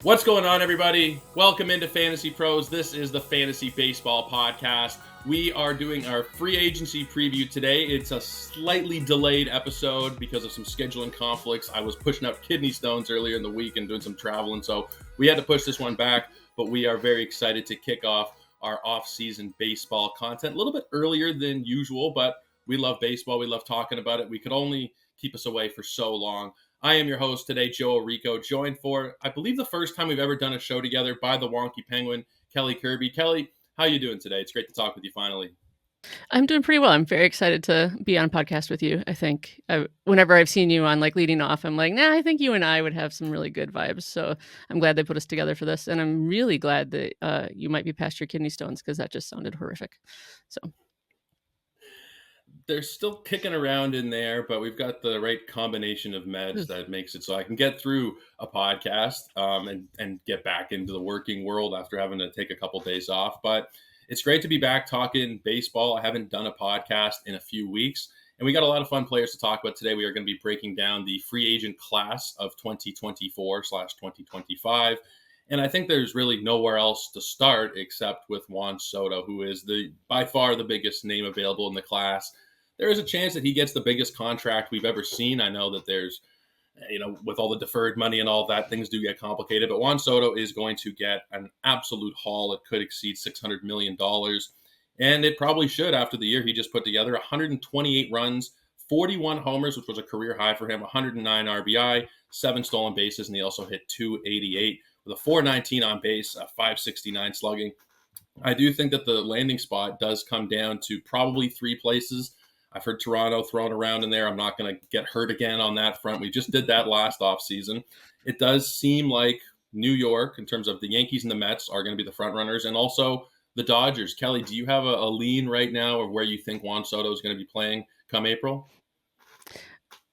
What's going on, everybody? Welcome into Fantasy Pros. This is the Fantasy Baseball Podcast. We are doing our free agency preview today. It's a slightly delayed episode because of some scheduling conflicts. I was pushing out kidney stones earlier in the week and doing some traveling, so we had to push this one back, but we are very excited to kick off our off-season baseball content a little bit earlier than usual, but we love baseball. We love talking about it. We could only keep us away for so long. I am your host today, Joe Orrico, joined for, I believe, the first time we've ever done a show together by the wonky penguin, Kelly Kirby. Kelly, how you doing today? It's great to talk with you finally. I'm doing pretty well. I'm very excited to be on podcast with you. I think whenever I've seen you on leading off, I'm like, I think you and I would have some really good vibes. So I'm glad they put us together for this. And I'm really glad that you might be past your kidney stones because that just sounded horrific. So they're still kicking around in there, but we've got the right combination of meds that makes it so I can get through a podcast and get back into the working world after having to take a couple days off. But it's great to be back talking baseball. I haven't done a podcast in a few weeks, and we got a lot of fun players to talk about today. We are going to be breaking down the free agent class of 2024/2025. And I think there's really nowhere else to start except with Juan Soto, who is by far the biggest name available in the class. There is a chance that he gets the biggest contract we've ever seen. I know that there's, with all the deferred money and all that, things do get complicated. But Juan Soto is going to get an absolute haul. It could exceed $600 million. And it probably should after the year he just put together. 128 runs, 41 homers, which was a career high for him, 109 RBI, 7 stolen bases, and he also hit 288 with a 419 on base, a 569 slugging. I do think that the landing spot does come down to probably 3 places. I've heard Toronto thrown around in there. I'm not going to get hurt again on that front. We just did that last offseason. It does seem like New York, in terms of the Yankees and the Mets, are going to be the front runners, and also the Dodgers. Kelly, do you have a lean right now of where you think Juan Soto is going to be playing come April?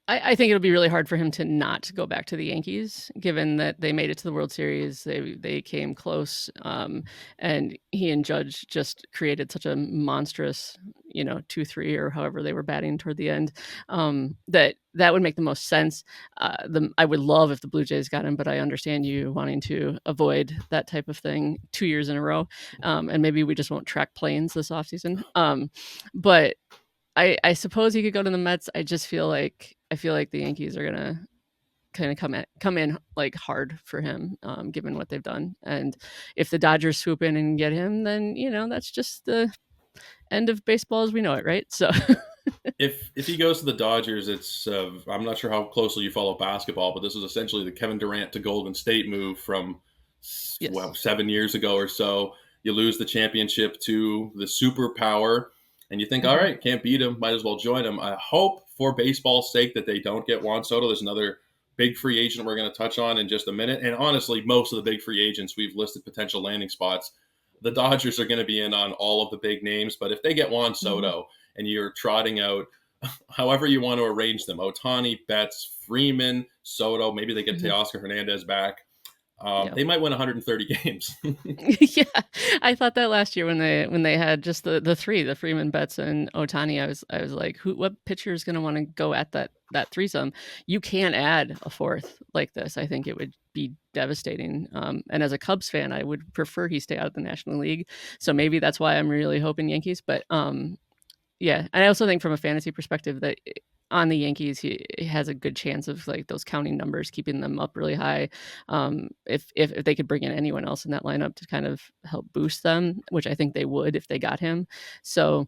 I think it'll be really hard for him to not go back to the Yankees, given that they made it to the World Series. They came close, and he and Judge just created such a monstrous, 2-3 or however they were batting toward the end, that would make the most sense. I would love if the Blue Jays got him, but I understand you wanting to avoid that type of thing 2 years in a row, and maybe we just won't track planes this offseason. But I suppose he could go to the Mets. I feel like the Yankees are gonna kind of come in like hard for him, given what they've done. And if the Dodgers swoop in and get him, then that's just the end of baseball as we know it, right? So if he goes to the Dodgers, it's I'm not sure how closely you follow basketball, but this is essentially the Kevin Durant to Golden State move from 7 years ago or so. You lose the championship to the superpower. And you think, all right, can't beat him, might as well join him. I hope for baseball's sake that they don't get Juan Soto. There's another big free agent we're going to touch on in just a minute. And honestly, most of the big free agents, we've listed potential landing spots. The Dodgers are going to be in on all of the big names. But if they get Juan Soto and you're trotting out however you want to arrange them, Ohtani, Betts, Freeman, Soto, maybe they get Teoscar Hernandez back. They might win 130 games. Yeah, I thought that last year when they had just the three, the Freeman, Betts, and Ohtani. I was like, what pitcher is going to want to go at that threesome? You can't add a fourth like this. I think it would be devastating. And as a Cubs fan, I would prefer he stay out of the National League. So maybe that's why I'm really hoping Yankees. But yeah, and I also think from a fantasy perspective that on the Yankees, he has a good chance of like those counting numbers, keeping them up really high. If they could bring in anyone else in that lineup to kind of help boost them, which I think they would if they got him. So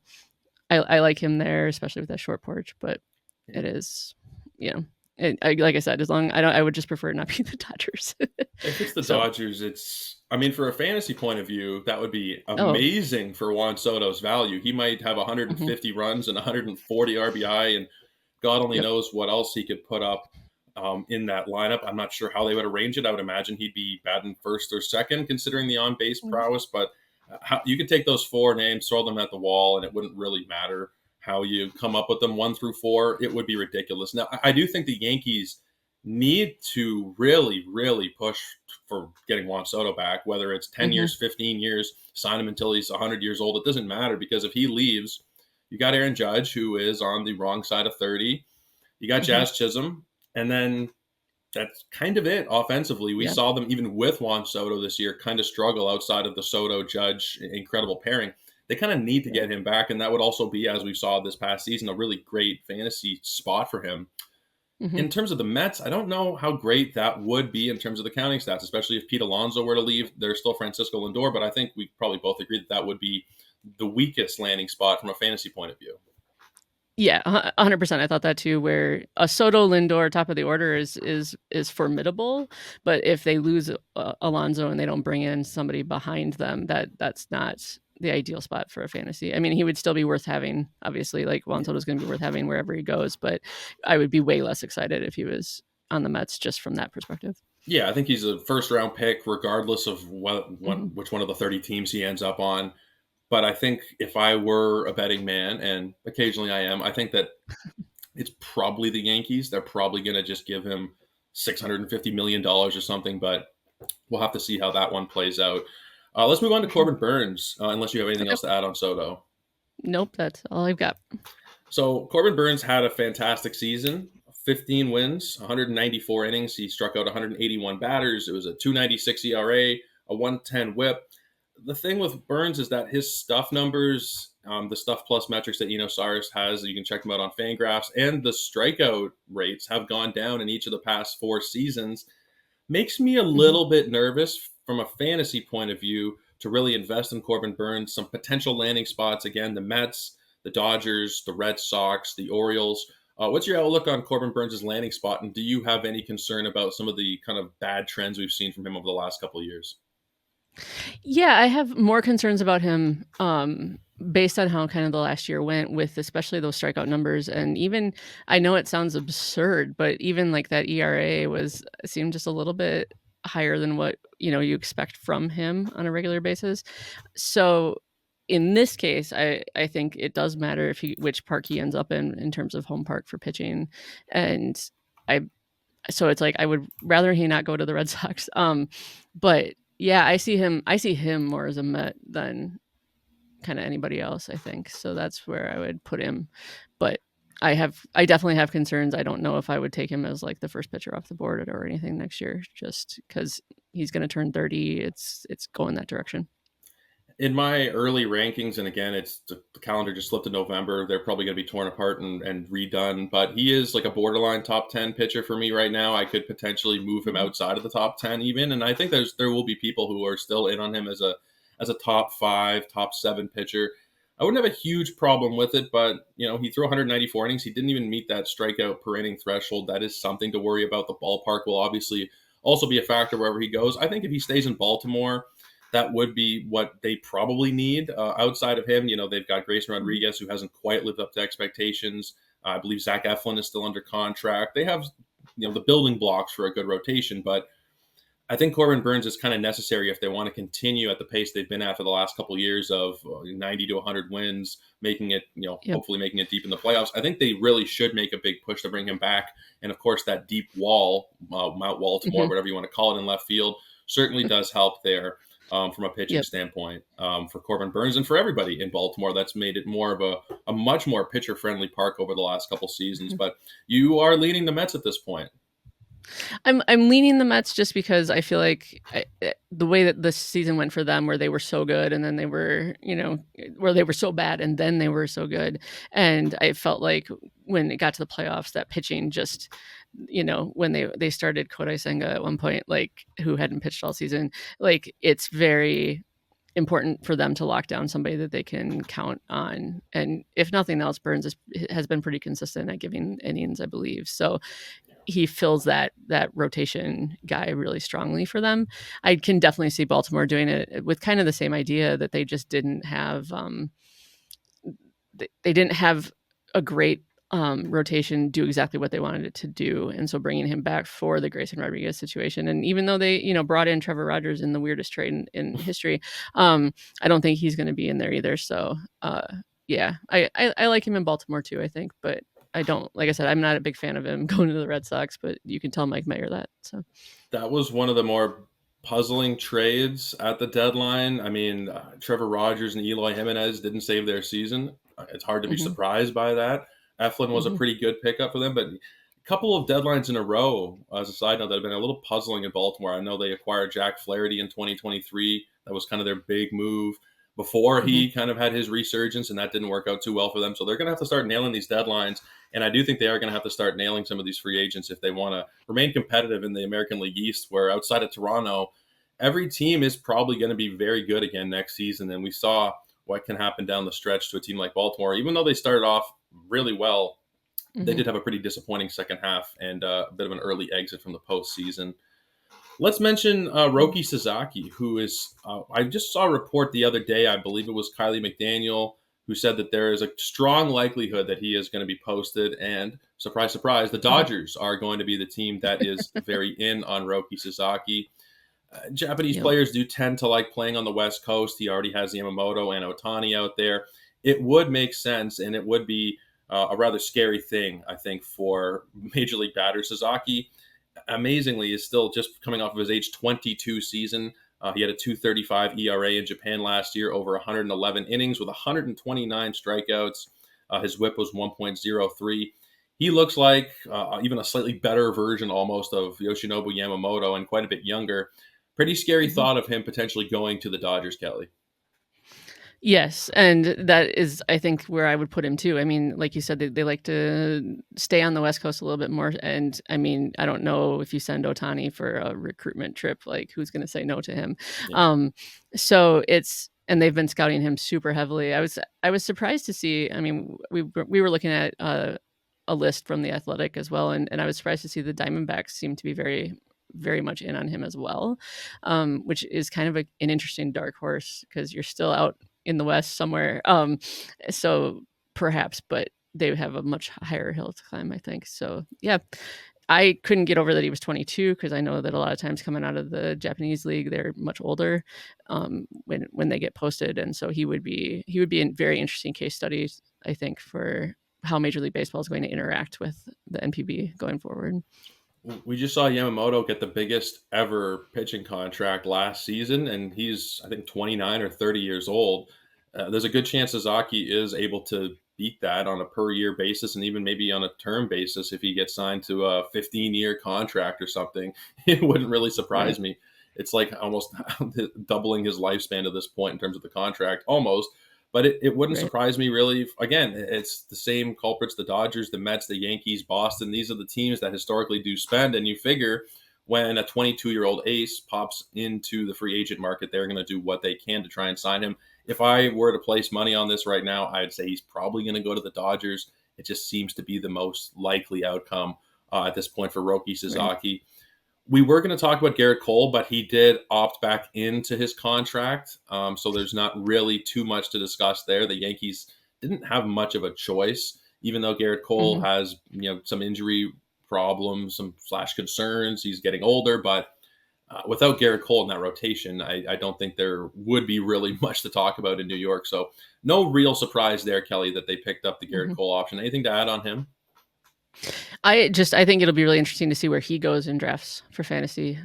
I like him there, especially with that short porch. But it is, like I said, I would just prefer it not be the Dodgers. If it's the Dodgers, for a fantasy point of view, that would be amazing for Juan Soto's value. He might have 150 runs and 140 RBI, and God only knows what else he could put up in that lineup. I'm not sure how they would arrange it. I would imagine he'd be batting first or second, considering the on-base prowess. But you could take those 4 names, throw them at the wall, and it wouldn't really matter how you come up with them 1 through 4. It would be ridiculous. Now, I do think the Yankees need to really, really push for getting Juan Soto back, whether it's 10 years, 15 years, sign him until he's 100 years old. It doesn't matter, because if he leaves, you got Aaron Judge, who is on the wrong side of 30. You got Jazz Chisholm. And then that's kind of it offensively. We Yeah. saw them even with Juan Soto this year kind of struggle outside of the Soto Judge incredible pairing. They kind of need to Yeah. get him back, and that would also be, as we saw this past season, a really great fantasy spot for him. Hmm. In terms of the Mets, I don't know how great that would be in terms of the counting stats, especially if Pete Alonso were to leave. There's still Francisco Lindor, but I think we probably both agree that that would be the weakest landing spot from a fantasy point of view. Yeah, 100%. I thought that too. Where a Soto Lindor top of the order is formidable, but if they lose Alonso and they don't bring in somebody behind them, that's not the ideal spot for a fantasy. I mean, he would still be worth having. Obviously, like Juan Soto's going to be worth having wherever he goes, but I would be way less excited if he was on the Mets just from that perspective. Yeah, I think he's a first round pick, regardless of Hmm. which one of the 30 teams he ends up on. But I think if I were a betting man, and occasionally I am, I think that it's probably the Yankees. They're probably going to just give him $650 million or something, but we'll have to see how that one plays out. Let's move on to Corbin Burnes, unless you have anything Okay. else to add on Soto. Nope, that's all I've got. So Corbin Burnes had a fantastic season. 15 wins, 194 innings. He struck out 181 batters. It was a 296 ERA, a 110 whip. The thing with Burnes is that his stuff numbers, the stuff plus metrics that Cyrus has, you can check them out on Fangraphs, and the strikeout rates have gone down in each of the past 4 seasons. Makes me a Hmm. little bit nervous from a fantasy point of view to really invest in Corbin Burnes. Some potential landing spots, again, the Mets, the Dodgers, the Red Sox, the Orioles. What's your outlook on Corbin Burnes' landing spot, and do you have any concern about some of the kind of bad trends we've seen from him over the last couple of years? Yeah, I have more concerns about him, based on how kind of the last year went with especially those strikeout numbers, and even I know it sounds absurd, but even like that ERA seemed just a little bit higher than what, you expect from him on a regular basis. So in this case, I think it does matter if he which park he ends up in terms of home park for pitching. And I so it's like I would rather he not go to the Red Sox. But yeah, I see him more as a Met than kind of anybody else, I think. So that's where I would put him. But I definitely have concerns. I don't know if I would take him as like the first pitcher off the board or anything next year, just because he's going to turn 30. It's going that direction. In my early rankings, and again, it's the calendar just slipped to November. They're probably going to be torn apart and redone. But he is like a borderline top 10 pitcher for me right now. I could potentially move him Mhm. outside of the top 10 even, and I think there will be people who are still in on him as a top 5, top 7 pitcher. I wouldn't have a huge problem with it, but he threw 194 innings. He didn't even meet that strikeout per inning threshold. That is something to worry about. The ballpark will obviously also be a factor wherever he goes. I think if he stays in Baltimore, that would be what they probably need. Outside of him, they've got Grayson Mhm. Rodriguez, who hasn't quite lived up to expectations. I believe Zach Eflin is still under contract. They have, the building blocks for a good rotation, but I think Corbin Burnes is kind of necessary if they want to continue at the pace they've been at for the last couple of years of 90 to 100 wins, making it, Yep. hopefully making it deep in the playoffs. I think they really should make a big push to bring him back. And of course, that deep wall, Mount Baltimore, Mhm. whatever you want to call it in left field, certainly does help there from a pitching Yep. standpoint for Corbin Burnes and for everybody in Baltimore. That's made it more of a much more pitcher friendly park over the last couple seasons. Mhm. But you are leading the Mets at this point. I'm leaning the Mets just because I feel like the way that this season went for them, where they were so good and then they were, where they were so bad and then they were so good, and I felt like when it got to the playoffs, that pitching just, when they started Kodai Senga at one point, like who hadn't pitched all season, like it's very important for them to lock down somebody that they can count on. And if nothing else, has been pretty consistent at giving innings, I believe. So he fills that rotation guy really strongly for them. I can definitely see Baltimore doing it with kind of the same idea that they just didn't have they didn't have a great rotation do exactly what they wanted it to do, and so bringing him back for the Grayson Rodriguez situation, and even though they brought in Trevor Rogers in the weirdest trade in history, I don't think he's going to be in there either. So yeah, I like him in Baltimore too. I think, but I don't like I said I'm not a big fan of him going to the Red Sox, but you can tell Mike Mayer that. So That was one of the more puzzling trades at the deadline. I mean, Trevor Rogers and Eloy Jimenez didn't save their season. It's hard to be mhm, surprised by that. Eflin was a mhm, pretty good pickup for them, but couple of deadlines in a row, as a side note, that have been a little puzzling in Baltimore. I know they acquired Jack Flaherty in 2023. That was kind of their big move before Mhm. he kind of had his resurgence, and that didn't work out too well for them. So they're going to have to start nailing these deadlines. And I do think they are going to have to start nailing some of these free agents if they want to remain competitive in the American League East, where outside of Toronto, every team is probably going to be very good again next season. And we saw what can happen down the stretch to a team like Baltimore. Even though they started off really well, they Mhm. did have a pretty disappointing second half and a bit of an early exit from the postseason. Let's mention Roki Sasaki, who is, I just saw a report the other day, I believe it was Kylie McDaniel, who said that there is a strong likelihood that he is going to be posted. And surprise, surprise, the Mhm. Dodgers are going to be the team that is very in on Roki Sasaki. Japanese Yep. players do tend to like playing on the West Coast. He already has Yamamoto and Otani out there. It would make sense, and it would be a rather scary thing, I think, for Major League batter. Sasaki, amazingly, is still just coming off of his age 22 season. He had a 2.35 ERA in Japan last year, over 111 innings with 129 strikeouts. His whip was 1.03. He looks like even a slightly better version almost of Yoshinobu Yamamoto and quite a bit younger. Pretty scary Mhm. thought of him potentially going to the Dodgers, Kelly. Yes, and that is, I think, where I would put him too. I mean, like you said, they like to stay on the West Coast a little bit more. And I mean, I don't know if you send Otani for a recruitment trip, like who's going to say no to him? Yeah. Um, so it's and they've been scouting him super heavily. I was surprised to see. I mean, we were looking at a list from the Athletic as well, and I was surprised to see the Diamondbacks seem to be very much in on him as well, which is kind of an interesting dark horse because you're still out in the West somewhere. So perhaps, but they have a much higher hill to climb, I think. So yeah, I couldn't get over that he was 22 because I know that a lot of times coming out of the Japanese league, they're much older when they get posted, and so he would be a very interesting case study, I think, for how Major League Baseball is going to interact with the NPB going forward. We just saw Yamamoto get the biggest ever pitching contract last season, and he's, I think, 29 or 30 years old. There's a good chance Sasaki is able to beat that on a per year basis and even maybe on a term basis if he gets signed to a 15-year contract or something. It wouldn't really surprise Right. me. It's like almost doubling his lifespan to this point in terms of the contract, almost. But it wouldn't Right. surprise me really. Again, it's the same culprits: the Dodgers, the Mets, the Yankees, Boston. These are the teams that historically do spend. And you figure when a 22-year-old ace pops into the free agent market, they're going to do what they can to try and sign him. If I were to place money on this right now, I'd say he's probably going to go to the Dodgers. It just seems to be the most likely outcome at this point for Roki Right. Sasaki. We were going to talk about Gerrit Cole, but he did opt back into his contract. So there's not really too much to discuss there. The Yankees didn't have much of a choice, even though Gerrit Cole Mhm. has some injury problems, some slash concerns. He's getting older, but without Gerrit Cole in that rotation, I don't think there would be really much to talk about in New York. So no real surprise there, Kelly, that they picked up the Gerrit Mhm. Cole option. Anything to add on him? I think it'll be really interesting to see where he goes in drafts for fantasy,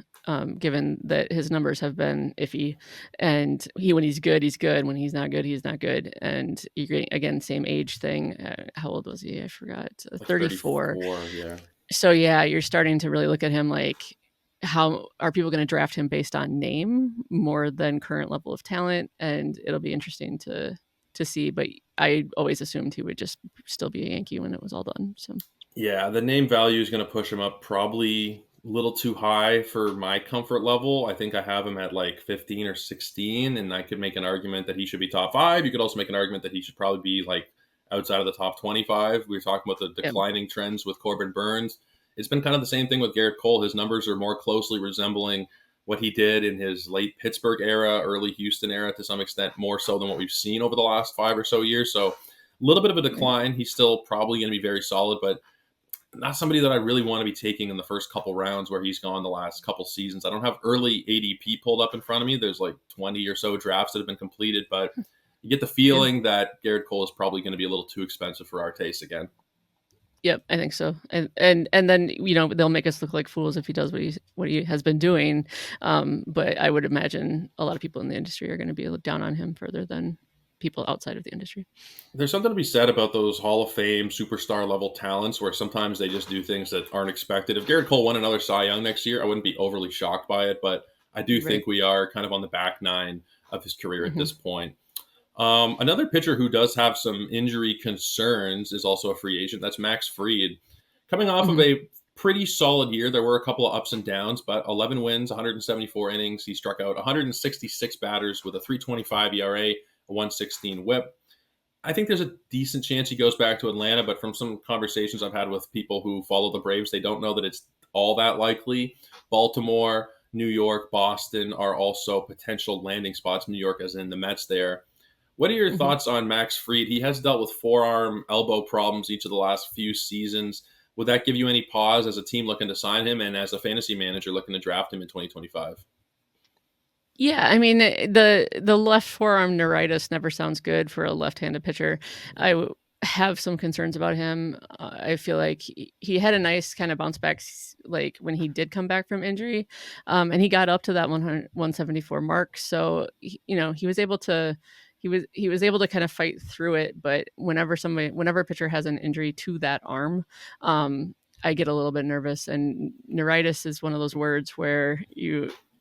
given that his numbers have been iffy, and when he's good, he's good. When he's not good, he's not good. And you're getting, again, same age thing. How old was he? I forgot. Like 34. 34, yeah. So yeah, you're starting to really look at him like, how are people going to draft him based on name more than current level of talent? And it'll be interesting to see. But I always assumed he would just still be a Yankee when it was all done. So Yeah, the name value is going to push him up probably a little too high for my comfort level. I think I have him at like 15 or 16, and I could make an argument that he should be top five. You could also make an argument that he should probably be like outside of the top 25. We were talking about the yeah. declining trends with Corbin Burnes. It's been kind of the same thing with Gerrit Cole. His numbers are more closely resembling what he did in his late Pittsburgh era, early Houston era to some extent, more so than what we've seen over the last 5 or so years. So a little bit of a Right. decline. He's still probably going to be very solid, but not somebody that I really want to be taking in the first couple rounds where he's gone the last couple seasons. I don't have early ADP pulled up in front of me. There's like 20 or so drafts that have been completed, but you get the Yeah. feeling that Gerrit Cole is probably going to be a little too expensive for our taste again. Yep, I think so. And then, they'll make us look like fools if he does what he has been doing. But I would imagine a lot of people in the industry are going to be down on him further than people outside of the industry. There's something to be said about those Hall of Fame superstar level talents where sometimes they just do things that aren't expected. If Gerrit Cole won another Cy Young next year, I wouldn't be overly shocked by it, but I do Right. think we are kind of on the back nine of his career at Mm-hmm. this point. Another pitcher who does have some injury concerns is also a free agent. That's Max Fried. Coming off of Mm-hmm. a pretty solid year, there were a couple of ups and downs, but 11 wins, 174 innings. He struck out 166 batters with a 3.25 ERA, a 1.16 WHIP. I think there's a decent chance he goes back to Atlanta, but from some conversations I've had with people who follow the Braves, they don't know that it's all that likely. Baltimore, New York, Boston are also potential landing spots. New York, as in the Mets there. What are your Mm-hmm. thoughts on Max Fried? He has dealt with forearm, elbow problems each of the last few seasons. Would that give you any pause as a team looking to sign him and as a fantasy manager looking to draft him in 2025? Yeah, I mean, the left forearm neuritis never sounds good for a left-handed pitcher. Have some concerns about him. I feel like he had a nice kind of bounce back, like when he did come back from injury, and he got up to that 174 mark. So he was able to. He was able to kind of fight through it, but whenever a pitcher has an injury to that arm, I get a little bit nervous. And neuritis is one of those words where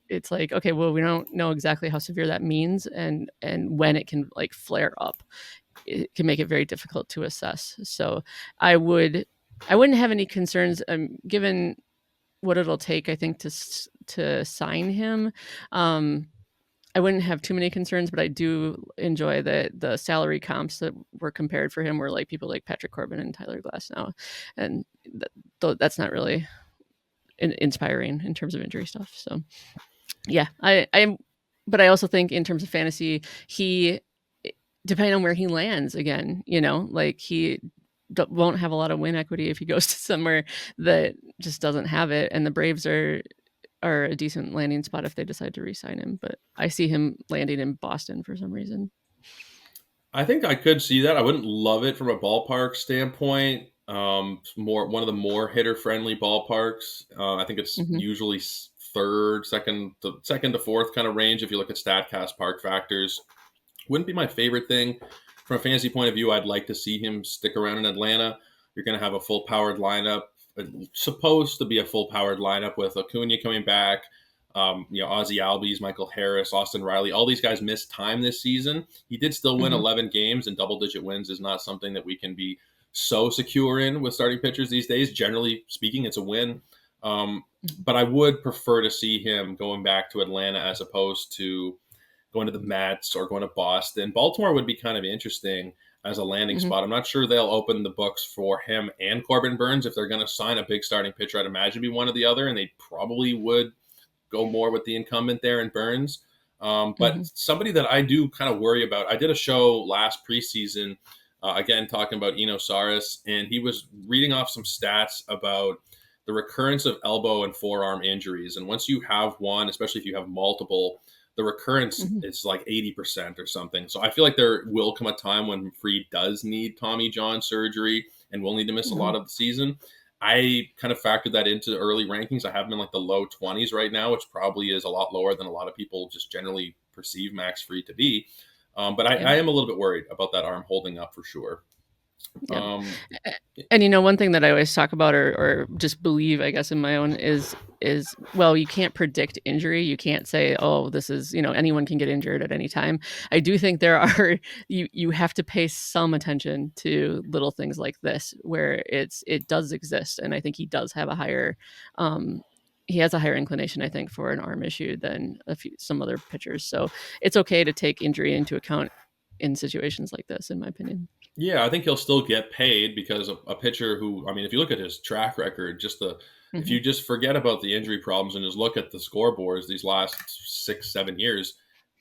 it's like, okay, well, we don't know exactly how severe that means and when it can like flare up. It can make it very difficult to assess. So I wouldn't have any concerns, given what it'll take, I think, to sign him. I wouldn't have too many concerns, but I do enjoy the salary comps that were compared for him were like people like Patrick Corbin and Tyler Glasnow, and that's not really inspiring in terms of injury stuff. So yeah, but I also think in terms of fantasy, he, depending on where he lands again, like he won't have a lot of win equity if he goes to somewhere that just doesn't have it. And the Braves are a decent landing spot if they decide to re-sign him. But I see him landing in Boston for some reason. I think I could see that. I wouldn't love it from a ballpark standpoint. More one of the more hitter friendly ballparks. I think it's Mm-hmm. usually third, second to fourth kind of range if you look at Statcast park factors. Wouldn't be my favorite thing from a fantasy point of view. I'd like to see him stick around in Atlanta. You're going to have a full powered lineup. It's supposed to be a full powered lineup with Acuna coming back. Ozzie Albies, Michael Harris, Austin Riley, all these guys missed time this season. He did still win Mm-hmm. 11 games, and double-digit wins is not something that we can be so secure in with starting pitchers these days. Generally speaking, it's a win. But I would prefer to see him going back to Atlanta as opposed to going to the Mets or going to Boston. Baltimore would be kind of interesting as a landing Mm-hmm. spot. I'm not sure they'll open the books for him and Corbin Burnes. If they're going to sign a big starting pitcher, I'd imagine it'd be one or the other, and they probably would go more with the incumbent there in Burnes. Mm-hmm. But somebody that I do kind of worry about, I did a show last preseason, again, talking about Eno Saris, and he was reading off some stats about the recurrence of elbow and forearm injuries. And once you have one, especially if you have multiple, the recurrence Mm-hmm. is like 80% or something. So I feel like there will come a time when Fried does need Tommy John surgery and will need to miss a Mm-hmm. lot of the season. I kind of factored that into early rankings. I have him in like the low 20s right now, which probably is a lot lower than a lot of people just generally perceive Max Fried to be. But Yeah. I am a little bit worried about that arm holding up for sure. Yeah. Um, And one thing that I always talk about or just believe, I guess, in my own is well, you can't predict injury. You can't say, oh, this is, anyone can get injured at any time. I do think there are you have to pay some attention to little things like this where it does exist. And I think he does have a higher he has a higher inclination, I think, for an arm issue than some other pitchers. So it's okay to take injury into account in situations like this, in my opinion. Yeah, I think he'll still get paid because a pitcher who, I mean, if you look at his track record, if Mm-hmm. you just forget about the injury problems and just look at the scoreboards these last 6, 7 years,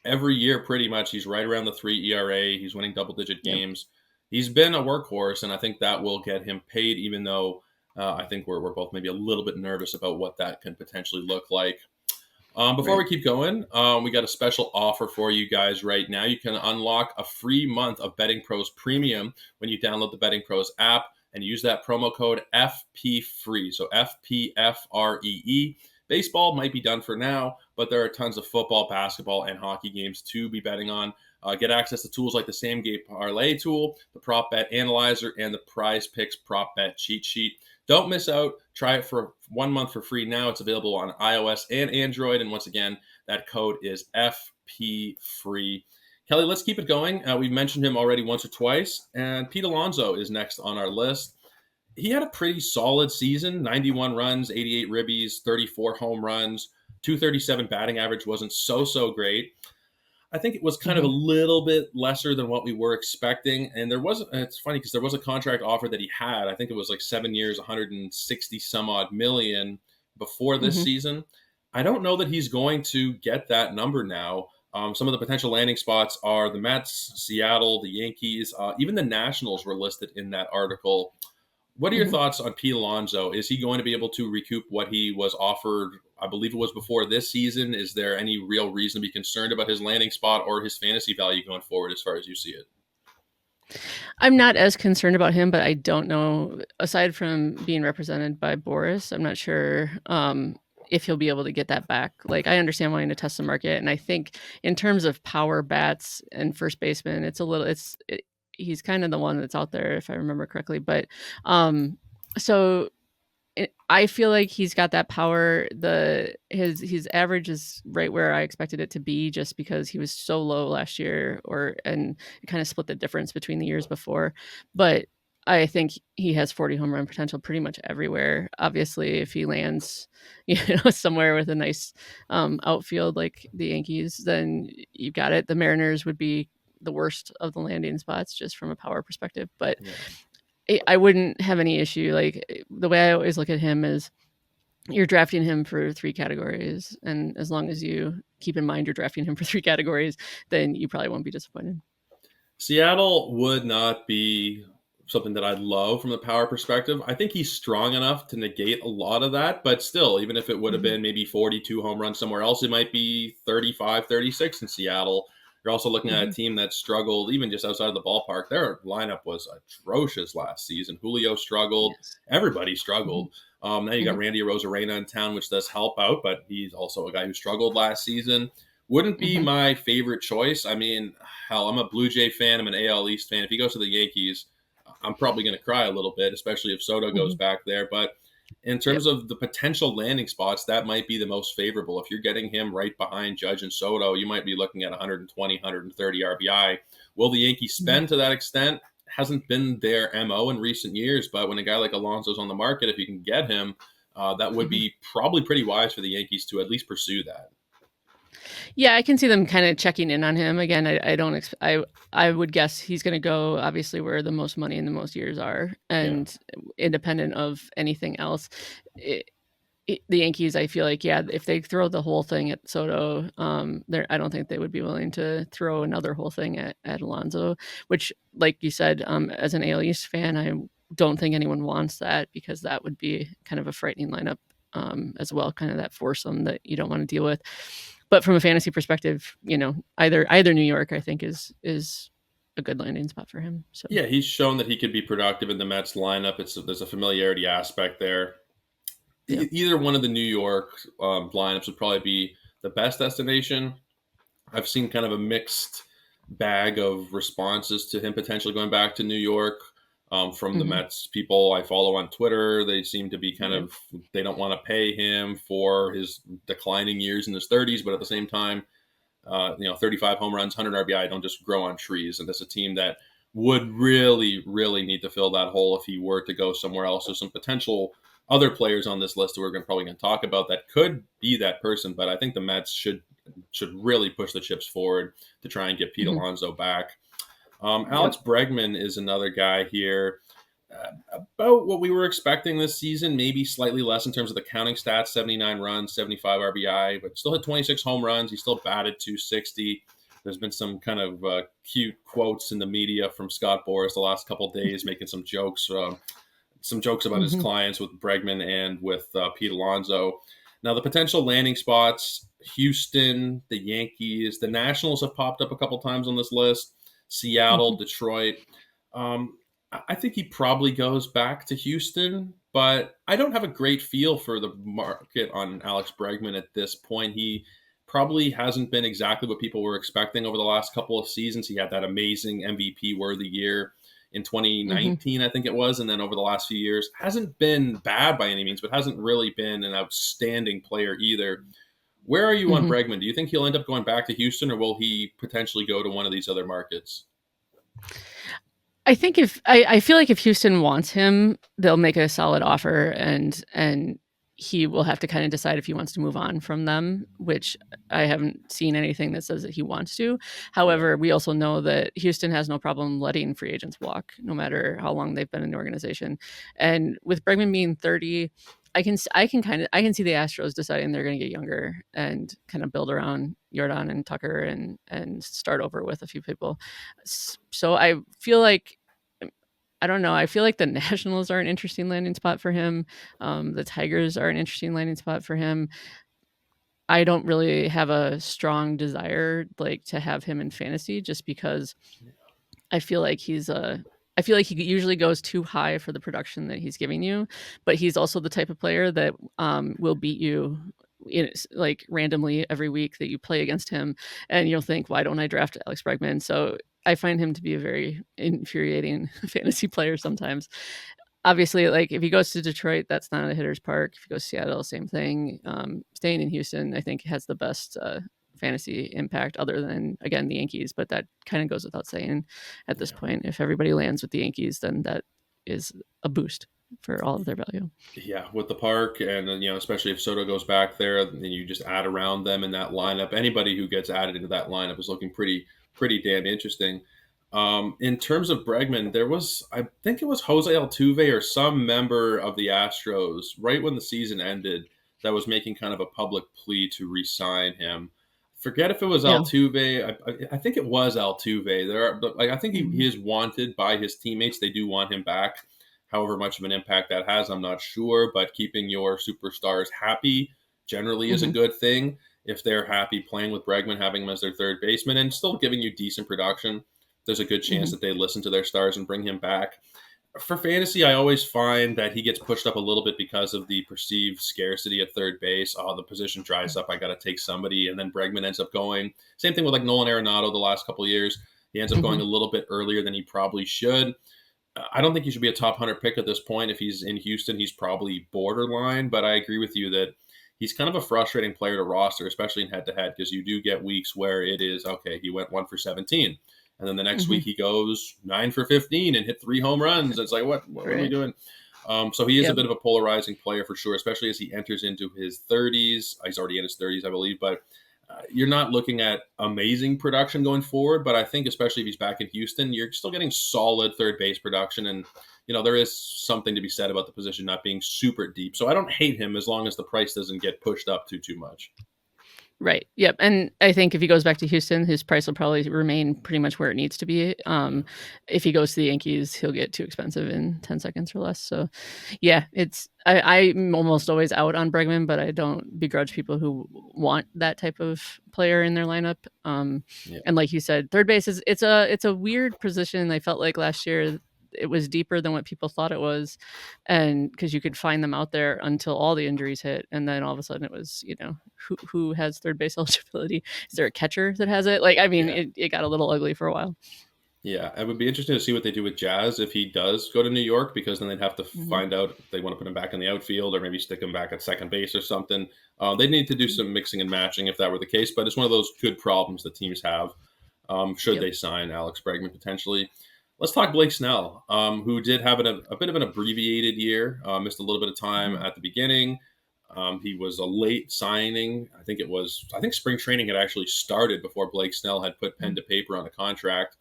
every year pretty much he's right around the 3 ERA. He's winning double-digit Yep. games. He's been a workhorse, and I think that will get him paid, even though I think we're both maybe a little bit nervous about what that can potentially look like. Before Right. we keep going, we got a special offer for you guys right now. You can unlock a free month of Betting Pros Premium when you download the Betting Pros app and use that promo code FPFREE. So FPFREE. Baseball might be done for now, but there are tons of football, basketball, and hockey games to be betting on. Get access to tools like the Same Game Parlay tool, the Prop Bet Analyzer, and the Prize Picks Prop Bet Cheat Sheet. Don't miss out. Try it for 1 month for free now. It's available on iOS and Android. And once again, that code is FPFREE. Kelly, let's keep it going. We've mentioned him already once or twice, and Pete Alonso is next on our list. He had a pretty solid season, 91 runs, 88 ribbies, 34 home runs, 237 batting average wasn't so great. I think it was kind of a little bit lesser than what we were expecting. And it's funny because there was a contract offer that he had. I think it was like 7 years, 160 some odd million before this season. I don't know that he's going to get that number now. Some of the potential landing spots are the Mets, Seattle, the Yankees, even the Nationals were listed in that article. What are your thoughts on Pete Alonso? Is he going to be able to recoup what he was offered, I believe it was before this season? Is there any real reason to be concerned about his landing spot or his fantasy value going forward as far as you see it? I'm not as concerned about him, but I don't know. Aside from being represented by Boris, I'm not sure if he'll be able to get that back. Like, I understand wanting to test the market, and I think in terms of power bats and first baseman, he's kind of the one that's out there, if I remember correctly. But I feel like he's got that power. His average is right where I expected it to be, just because he was so low last year, and it kind of split the difference between the years before. But I think he has 40 home run potential pretty much everywhere. Obviously, if he lands, somewhere with a nice outfield like the Yankees, then you've got it. The Mariners would be the worst of the landing spots just from a power perspective, but I wouldn't have any issue. Like, the way I always look at him is you're drafting him for 3 categories, and as long as you keep in mind you're drafting him for 3 categories, then you probably won't be disappointed. Seattle would not be something that I'd love from the power perspective. I think he's strong enough to negate a lot of that, but still, even if it would have been maybe 42 home runs somewhere else, it might be 35, 36 in Seattle. You're also looking at a team that struggled even just outside of the ballpark. Their lineup was atrocious last season. Julio struggled. Yes. Everybody struggled. Now you got Randy Arozarena in town, which does help out, but he's also a guy who struggled last season. Wouldn't be my favorite choice. I mean, hell, I'm a Blue Jay fan. I'm an AL East fan. If he goes to the Yankees, I'm probably going to cry a little bit, especially if Soto goes back there. But in terms of the potential landing spots, that might be the most favorable. If you're getting him right behind Judge and Soto, you might be looking at 120, 130 RBI. Will the Yankees spend to that extent? Hasn't been their MO in recent years, but when a guy like Alonso's on the market, if you can get him, that would be probably pretty wise for the Yankees to at least pursue that. Yeah, I can see them kind of checking in on him again. I would guess he's going to go obviously where the most money and the most years are, and independent of anything else. The Yankees, I feel like, if they throw the whole thing at Soto, I don't think they would be willing to throw another whole thing at Alonso, which, like you said, as an AL East fan, I don't think anyone wants that, because that would be kind of a frightening lineup as well, kind of that foursome that you don't want to deal with. But from a fantasy perspective, either New York, I think, is a good landing spot for him. So yeah, he's shown that he could be productive in the Mets lineup. There's a familiarity aspect there. Yeah. Either one of the New York lineups would probably be the best destination. I've seen kind of a mixed bag of responses to him potentially going back to New York from the Mets people I follow on Twitter. They seem to be kind of, they don't want to pay him for his declining years in his 30s, but at the same time, 35 home runs, 100 RBI don't just grow on trees. And that's a team that would really, really need to fill that hole if he were to go somewhere else. There's some potential other players on this list that we're probably going to talk about that could be that person, but I think the Mets should really push the chips forward to try and get Pete Alonso back. Alex Bregman is another guy here. About what we were expecting this season, maybe slightly less in terms of the counting stats, 79 runs, 75 RBI, but still had 26 home runs. He still batted .260. There's been some kind of cute quotes in the media from Scott Boras the last couple of days, making some jokes about his clients with Bregman and with Pete Alonso. Now, the potential landing spots, Houston, the Yankees, the Nationals have popped up a couple times on this list, Seattle, Detroit. I think he probably goes back to Houston, but I don't have a great feel for the market on Alex Bregman at this point. He probably hasn't been exactly what people were expecting over the last couple of seasons. He had that amazing MVP worthy year in Hmm. 2019, I think it was. And then over the last few years, hasn't been bad by any means, but hasn't really been an outstanding player either. Where are you on Hmm. Bregman? Do you think he'll end up going back to Houston, or will he potentially go to one of these other markets? I think I feel like if Houston wants him, they'll make a solid offer, and he will have to kind of decide if he wants to move on from them, which I haven't seen anything that says that he wants to. Yeah. However, we also know that Houston has no problem letting free agents walk, no matter how long they've been in the organization. And with Bregman being 30, I can see the Astros deciding they're going to get younger and kind of build around Jordan and Tucker and start over with a few people. So I feel like I don't know. I feel like the Nationals are an interesting landing spot for him. The Tigers are an interesting landing spot for him. I don't really have a strong desire like to have him in fantasy just because I feel like I feel like he usually goes too high for the production that he's giving you, but he's also the type of player that will beat you like randomly every week that you play against him, and you'll think, why don't I draft Alex Bregman? So I find him to be a very infuriating fantasy player sometimes. Obviously, like if he goes to Detroit, that's not a hitter's park. If he goes to Seattle, same thing. Staying in Houston, I think, has the best fantasy impact, other than again the Yankees. But that kind of goes without saying at this Yeah. point. If everybody lands with the Yankees, then that is a boost for all of their value. Yeah, with the park, and especially if Soto goes back there, then you just add around them in that lineup. Anybody who gets added into that lineup is looking pretty damn interesting. In terms of Bregman, there was, I think it was Jose Altuve or some member of the Astros right when the season ended that was making kind of a public plea to re-sign him. Forget if it was Yeah. Altuve. I think it was Altuve. I think he Mhm. is wanted by his teammates. They do want him back. However much of an impact that has, I'm not sure. But keeping your superstars happy generally is a Mhm. good thing. If they're happy playing with Bregman, having him as their third baseman, and still giving you decent production, there's a good chance Mhm. that they listen to their stars and bring him back. For fantasy, I always find that he gets pushed up a little bit because of the perceived scarcity at third base. Oh, the position dries up. I got to take somebody. And then Bregman ends up going. Same thing with like Nolan Arenado the last couple of years. He ends up going Mhm. a little bit earlier than he probably should. I don't think he should be a top 100 pick at this point. If he's in Houston, he's probably borderline. But I agree with you that he's kind of a frustrating player to roster, especially in head to head, because you do get weeks where it is okay. He went 1 for 17, and then the next Mhm. week he goes 9 for 15 and hit 3 home runs. It's like what are we Right. doing? So he is a Yep. bit of a polarizing player for sure, especially as he enters into his 30s. He's already in his 30s, I believe, but you're not looking at amazing production going forward. But I think, especially if he's back in Houston, you're still getting solid third base production. And, there is something to be said about the position not being super deep. So I don't hate him as long as the price doesn't get pushed up too much. Right. Yep. And I think if he goes back to Houston, his price will probably remain pretty much where it needs to be. Yeah. If he goes to the Yankees, he'll get too expensive in 10 seconds or less. So, yeah, I'm almost always out on Bregman, but I don't begrudge people who want that type of player in their lineup. Yeah. And like you said, third base is it's a weird position. I felt like last year it was deeper than what people thought it was, and because you could find them out there until all the injuries hit, and then all of a sudden it was who has third base eligibility. Is there a catcher that has it? Like, I mean, Yeah. it got a little ugly for a while. Yeah, it would be interesting to see what they do with Jazz if he does go to New York, because then they'd have to Hmm. find out if they want to put him back in the outfield or maybe stick him back at second base or something. They need to do some mixing and matching if that were the case, but it's one of those good problems that teams have should Yep. they sign Alex Bregman potentially. Let's talk Blake Snell, who did have a bit of an abbreviated year, missed a little bit of time Hmm. at the beginning. He was a late signing. I think spring training had actually started before Blake Snell had put pen to paper on a contract.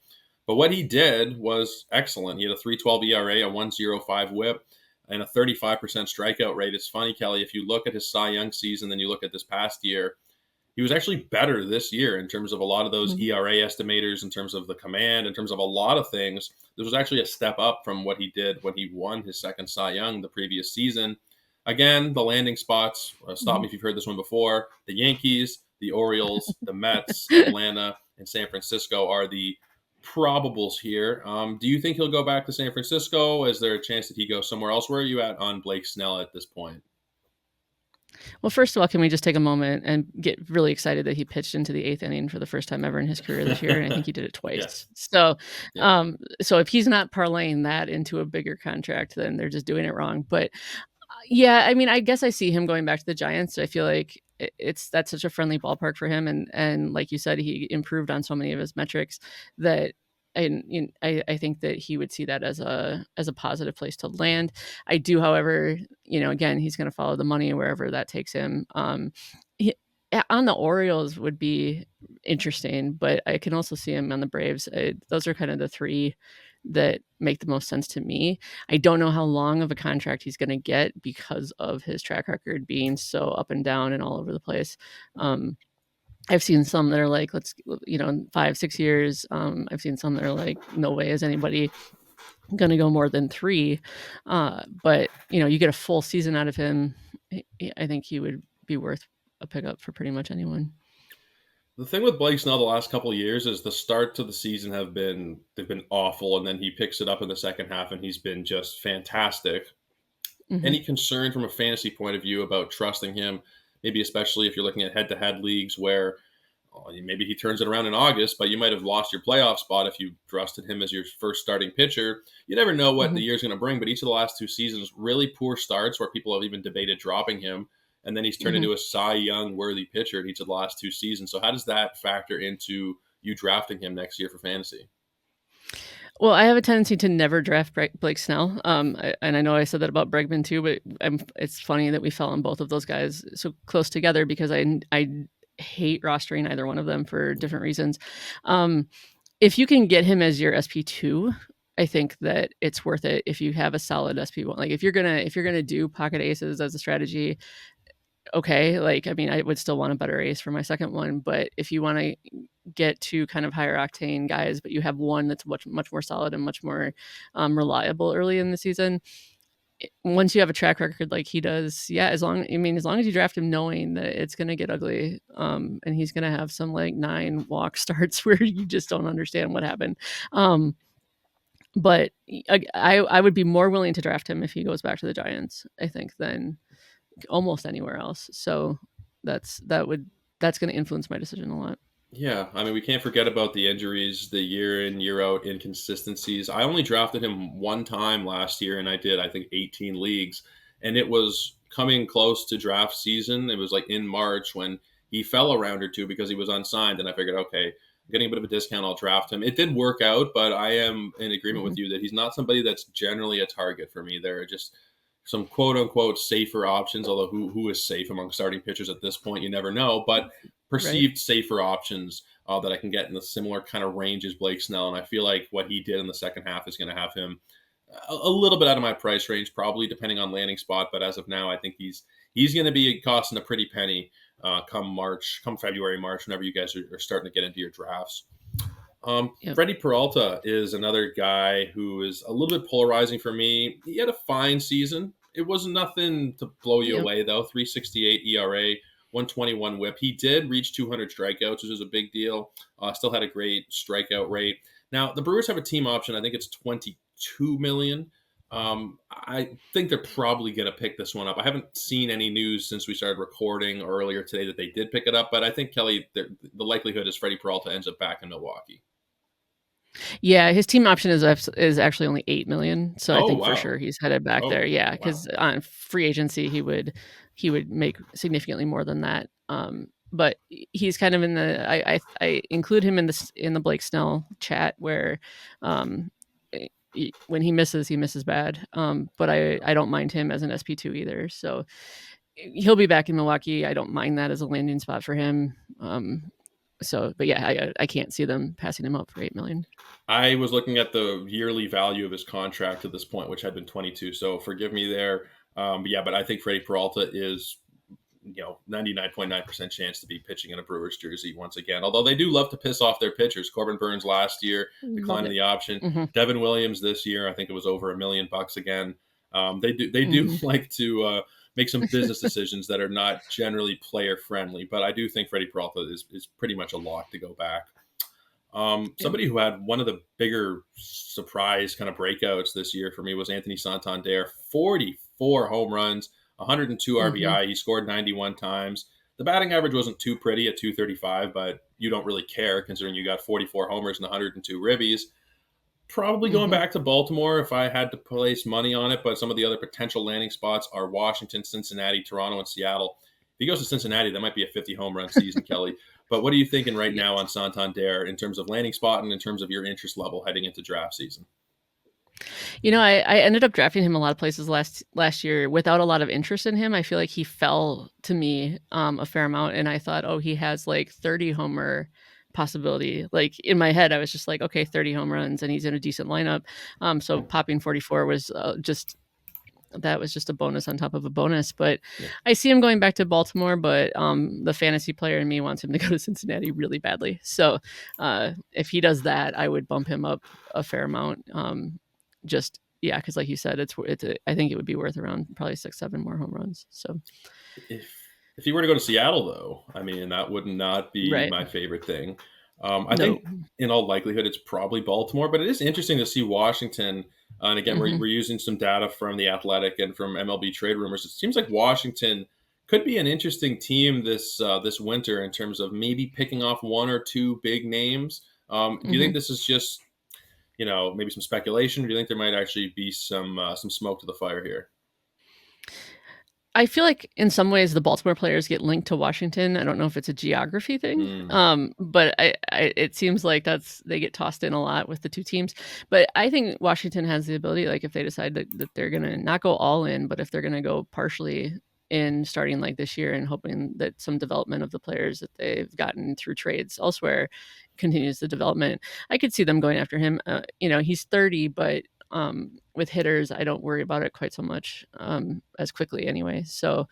But what he did was excellent. He had a 3.12 ERA, a 1.05 WHIP, and a 35% strikeout rate. It's funny, Kelly, if you look at his Cy Young season, then you look at this past year, he was actually better this year in terms of a lot of those Hmm. ERA estimators, in terms of the command, in terms of a lot of things. This was actually a step up from what he did when he won his second Cy Young the previous season. Again, the landing spots, stop Hmm. me if you've heard this one before, the Yankees, the Orioles, the Mets, Atlanta, and San Francisco are the probables here. Do you think he'll go back to San Francisco? Is there a chance that he goes somewhere else? Where are you at on Blake Snell at this point? Well, first of all, can we just take a moment and get really excited that he pitched into the 8th inning for the first time ever in his career this year, and I think he did it twice. Yes. So, Yeah. so if he's not parlaying that into a bigger contract, then they're just doing it wrong. But yeah, I mean, I guess I see him going back to the Giants. I feel like that's such a friendly ballpark for him, and like you said, he improved on so many of his metrics that. And I think that he would see that as a positive place to land. I do, however, again, he's going to follow the money wherever that takes him. He, on the Orioles would be interesting, but I can also see him on the Braves. Those are kind of the three that make the most sense to me. I don't know how long of a contract he's going to get because of his track record being so up and down and all over the place. I've seen some that are like, 5-6 years. I've seen some that are like, no way is anybody going to go more than 3. But you get a full season out of him. I think he would be worth a pickup for pretty much anyone. The thing with Blake Snell the last couple of years is the start to the season they've been awful, and then he picks it up in the second half and he's been just fantastic. Mm-hmm. Any concern from a fantasy point of view about trusting him? Maybe especially if you're looking at head-to-head leagues where maybe he turns it around in August, but you might have lost your playoff spot if you trusted him as your first starting pitcher. You never know what Mm-hmm. the year's going to bring, but each of the last 2 seasons, really poor starts where people have even debated dropping him, and then he's turned Mm-hmm. into a Cy Young worthy pitcher in each of the last 2 seasons. So how does that factor into you drafting him next year for fantasy? Well, I have a tendency to never draft Blake Snell, and I know I said that about Bregman too, but it's funny that we fell on both of those guys so close together because I hate rostering either one of them for different reasons. If you can get him as your SP2, I think that it's worth it if you have a solid SP1. Like if you're gonna do pocket aces as a strategy, okay. Like I mean, I would still want a better ace for my second one, but if you want to get to kind of higher octane guys, but you have one that's much more solid and much more reliable early in the season. Once you have a track record like he does, yeah, as long as you draft him knowing that it's going to get ugly, and he's going to have some like 9 walk starts where you just don't understand what happened. But I would be more willing to draft him if he goes back to the Giants, I think, than almost anywhere else. So that's going to influence my decision a lot. Yeah, I mean, we can't forget about the injuries, the year in, year out inconsistencies. I only drafted him one time last year, and I did, I think, 18 leagues. And it was coming close to draft season. It was like in March when he fell a round or two because he was unsigned. And I figured, okay, I'm getting a bit of a discount. I'll draft him. It did work out, but I am in agreement Mm-hmm. with you that he's not somebody that's generally a target for me. There are just some quote unquote safer options, although who is safe among starting pitchers at this point? You never know. But Right. perceived safer options that I can get in the similar kind of range as Blake Snell. And I feel like what he did in the second half is going to have him a little bit out of my price range, probably depending on landing spot. But as of now, I think he's going to be costing a pretty penny come February, March, whenever you guys are starting to get into your drafts. Yep. Freddy Peralta is another guy who is a little bit polarizing for me. He had a fine season. It was nothing to blow you Yep. away, though. 3.68 ERA, 121 WHIP. He did reach 200 strikeouts, which is a big deal. Still had a great strikeout rate. Now the Brewers have a team option. I think it's 22 million. I think they're probably going to pick this one up. I haven't seen any news since we started recording earlier today that they did pick it up, but I think Kelly, the likelihood is Freddy Peralta ends up back in Milwaukee. Yeah, his team option is actually only 8 million, so I Oh think for wow! sure he's headed back there. Oh Yeah, wow! because on free agency he would make significantly more than that. But he's kind of in the I include him in the Blake Snell chat where, um, when he misses bad. But I don't mind him as an SP2 either. So he'll be back in Milwaukee. I don't mind that as a landing spot for him. But yeah, I can't see them passing him up for 8 million. I was looking at the yearly value of his contract at this point, which had been 22. So forgive me there. But I think Freddy Peralta is 99.9% chance to be pitching in a Brewers jersey once again. Although they do love to piss off their pitchers. Corbin Burnes last year Love declining it. the option. Hmm. Devin Williams this year, I think it was over $1 million again. They do Hmm. like to make some business decisions that are not generally player friendly. But I do think Freddy Peralta is pretty much a lock to go back. Yep. Somebody who had one of the bigger surprise kind of breakouts this year for me was Anthony Santander. 44 home runs, 102 Mm-hmm. RBI. He scored 91 times. The batting average wasn't too pretty at 235, but you don't really care considering you got 44 homers and 102 ribbies. Probably going Mm-hmm. back to Baltimore if I had to place money on it, but some of the other potential landing spots are Washington, Cincinnati, Toronto, and Seattle. If he goes to Cincinnati, that might be a 50 home run season, Kelly. But what are you thinking right now on Santander in terms of landing spot and in terms of your interest level heading into draft season? I ended up drafting him a lot of places last year without a lot of interest in him. I feel like he fell to me a fair amount, and I thought, oh, he has like 30 homer possibility. Like in my head, I was just like, okay, 30 home runs, and he's in a decent lineup. So popping 44 was just a bonus on top of a bonus. But Yeah. I see him going back to Baltimore, but the fantasy player in me wants him to go to Cincinnati really badly. So if he does that, I would bump him up a fair amount. Because like you said, I think it would be worth around probably 6-7 more home runs. So If he were to go to Seattle, though, I mean, that would not be right, my favorite thing. I no, think in all likelihood, it's probably Baltimore, but it is interesting to see Washington. And again, mm-hmm. we're using some data from The Athletic and from MLB trade rumors. It seems like Washington could be an interesting team this winter in terms of maybe picking off one or two big names. Do you Mm-hmm. think this is just maybe some speculation, or do you think there might actually be some smoke to the fire here? I feel like in some ways the Baltimore players get linked to Washington. I don't know if it's a geography thing, Mm. but it seems like they get tossed in a lot with the two teams. But I think Washington has the ability, like if they decide that they're going to not go all in, but if they're going to go partially in starting like this year and hoping that some development of the players that they've gotten through trades elsewhere continues the development, I could see them going after him. He's 30, but with hitters, I don't worry about it quite so much as quickly anyway. So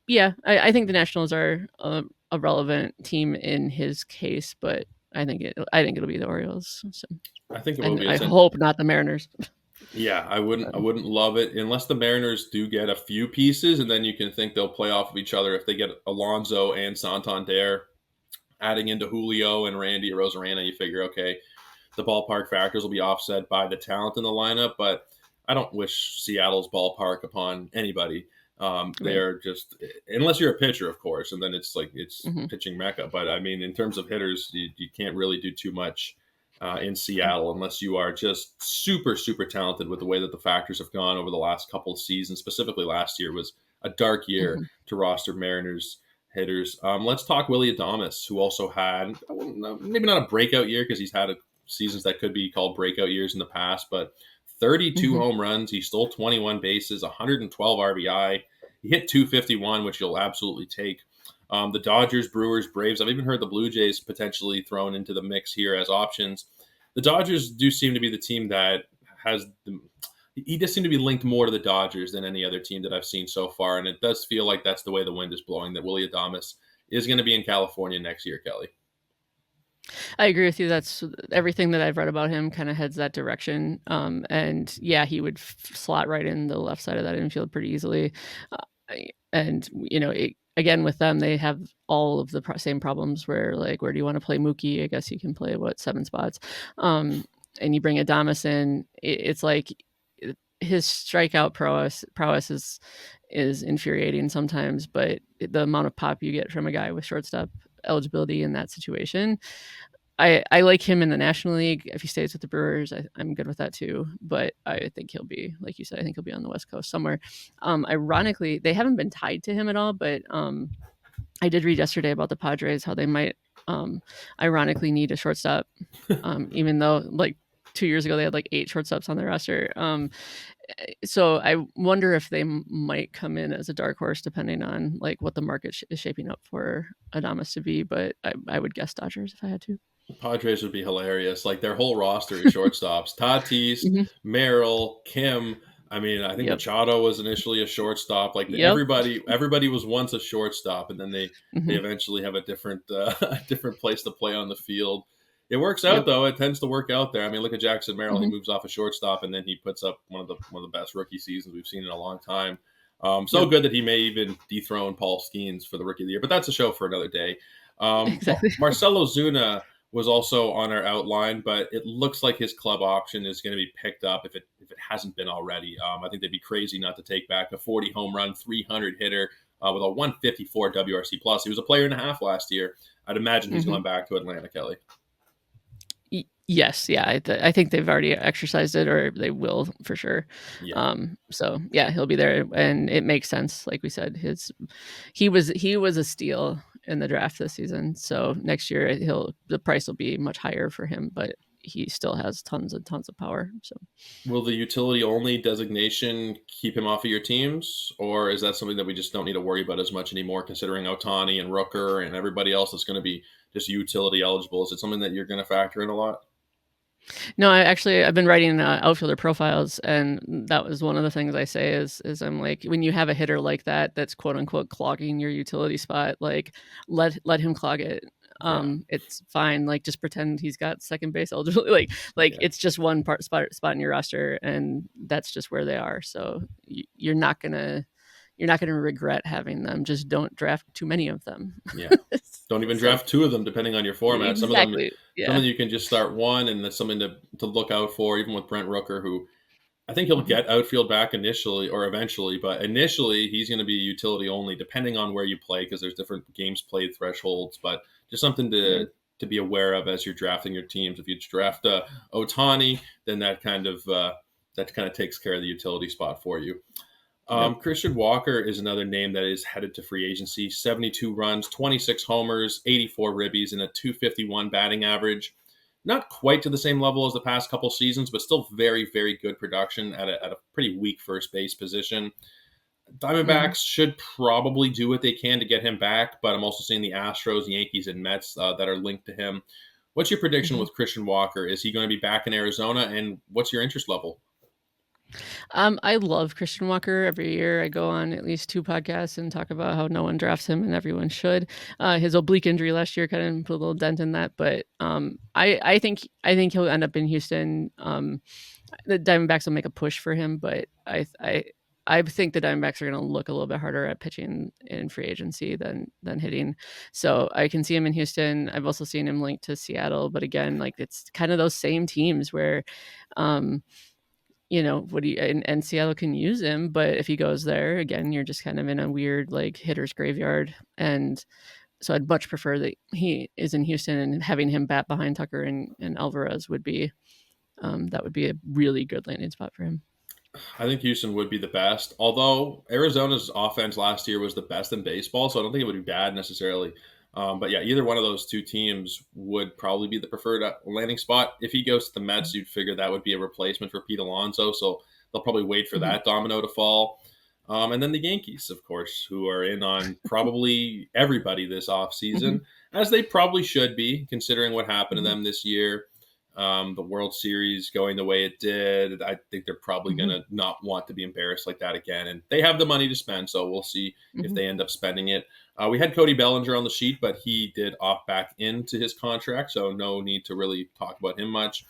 yeah, I think the Nationals are a relevant team in his case, but I think it'll be the Orioles. So, I think it will and be. I hope not the Mariners. Yeah, I wouldn't love it unless the Mariners do get a few pieces, and then you can think they'll play off of each other if they get Alonso and Santander adding into Julio and Randy Rosarena. You figure, okay, the ballpark factors will be offset by the talent in the lineup, but I don't wish Seattle's ballpark upon anybody. Right. They're just, unless you're a pitcher, of course, and then it's like it's Mm-hmm. pitching mecca. But I mean, in terms of hitters, you can't really do too much in Seattle unless you are just super, super talented with the way that the factors have gone over the last couple of seasons. Specifically, last year was a dark year Mm-hmm. to roster Mariners hitters. Let's talk Willy Adames, who also had maybe not a breakout year because he's had seasons that could be called breakout years in the past, but 32 Mm-hmm. home runs. He stole 21 bases, 112 RBI. He hit 251, which you'll absolutely take. The Dodgers, Brewers, Braves. I've even heard the Blue Jays potentially thrown into the mix here as options. The Dodgers do seem to be the team that has he just seemed to be linked more to the Dodgers than any other team that I've seen so far. And it does feel like that's the way the wind is blowing, that Willy Adames is going to be in California next year, Kelly. I agree with you. That's everything that I've read about him kind of heads that direction. And yeah, he would slot right in the left side of that infield pretty easily. And again with them, they have all of the same problems where like, where do you want to play Mookie? I guess you can play 7 spots. And you bring Adames in, it's like his strikeout prowess is infuriating sometimes, but the amount of pop you get from a guy with shortstop eligibility in that situation, I like him in the National League. If he stays with the Brewers, I'm good with that too. But I think he'll be, like you said, I think he'll be on the West Coast somewhere. Ironically, they haven't been tied to him at all, but I did read yesterday about the Padres, how they might ironically need a shortstop, even though like 2 years ago they had like 8 shortstops on their roster. So I wonder if they might come in as a dark horse, depending on like what the market is shaping up for Adames to be. But I would guess Dodgers if I had to. Padres would be hilarious. Like their whole roster is shortstops. Tatis, Mm-hmm. Merrill, Kim. I mean, I think Yep. Machado was initially a shortstop. Like Yep. everybody was once a shortstop, and then they Mm-hmm. eventually have a different a different place to play on the field. It works out Yep. though. It tends to work out there. I mean, look at Jackson Merrill. He Mm-hmm. moves off a shortstop, and then he puts up one of the best rookie seasons we've seen in a long time. So Yep. good that he may even dethrone Paul Skeens for the rookie of the year. But that's a show for another day. Exactly. Marcell Ozuna was also on our outline, but it looks like his club option is going to be picked up if it hasn't been already. I think they'd be crazy not to take back a 40 home run, 300 hitter with a 154 WRC plus. He was a player and a half last year. I'd imagine he's going back to Atlanta, Kelly. Yes, yeah, I think they've already exercised it, or they will for sure. Yeah. So yeah, he'll be there, and it makes sense. Like we said, he was a steal in the draft this season. So next year the price will be much higher for him, but he still has tons and tons of power. So will the utility only designation keep him off of your teams, or is that something that we just don't need to worry about as much anymore, considering Ohtani and Rooker and everybody else that's going to be just utility eligible? Is it something that you're going to factor in a lot? No, I've been writing outfielder profiles, and that was one of the things I say is I'm like, when you have a hitter like that that's quote unquote clogging your utility spot, like let him clog it. It's fine. Like just pretend he's got second base eligibility. It's just one spot in your roster, and that's just where they are. So you're not gonna regret having them. Just don't draft too many of them. Yeah. Don't even draft two of them, depending on your format. Exactly. Some of them you can just start one, and that's something to look out for, even with Brent Rooker, who I think he'll get outfield back initially or eventually, but initially he's going to be utility only, depending on where you play, because there's different games played thresholds, but just something to be aware of as you're drafting your teams. If you draft Ohtani, then that kind of takes care of the utility spot for you. Christian Walker is another name that is headed to free agency. 72 runs, 26 homers, 84 ribbies, and a 251 batting average. Not quite to the same level as the past couple seasons, but still very, very good production at a pretty weak first base position. Diamondbacks should probably do what they can to get him back, but I'm also seeing the Astros, Yankees, and Mets that are linked to him. What's your prediction with Christian Walker? Is he going to be back in Arizona, and what's your interest level? I love Christian Walker. Every year I go on at least 2 podcasts and talk about how no one drafts him and everyone should. His oblique injury last year kind of put a little dent in that, but I think he'll end up in Houston. The Diamondbacks will make a push for him, but I think the Diamondbacks are going to look a little bit harder at pitching in free agency than hitting. So I can see him in Houston. I've also seen him linked to Seattle, but again, like it's kind of those same teams where, and Seattle can use him, but if he goes there again, you're just kind of in a weird like hitter's graveyard. And so I'd much prefer that he is in Houston, and having him bat behind Tucker and Alvarez would be that would be a really good landing spot for him. I think Houston would be the best, although Arizona's offense last year was the best in baseball, so I don't think it would be bad necessarily. But yeah, either one of those two teams would probably be the preferred landing spot. If he goes to the Mets, you'd figure that would be a replacement for Pete Alonso, so they'll probably wait for that domino to fall. And then the Yankees, of course, who are in on probably everybody this offseason, as they probably should be, considering what happened to them this year. The World Series going the way it did, I think they're probably going to not want to be embarrassed like that again. And they have the money to spend, so we'll see if they end up spending it. We had Cody Bellinger on the sheet, but he did opt back into his contract, so no need to really talk about him much.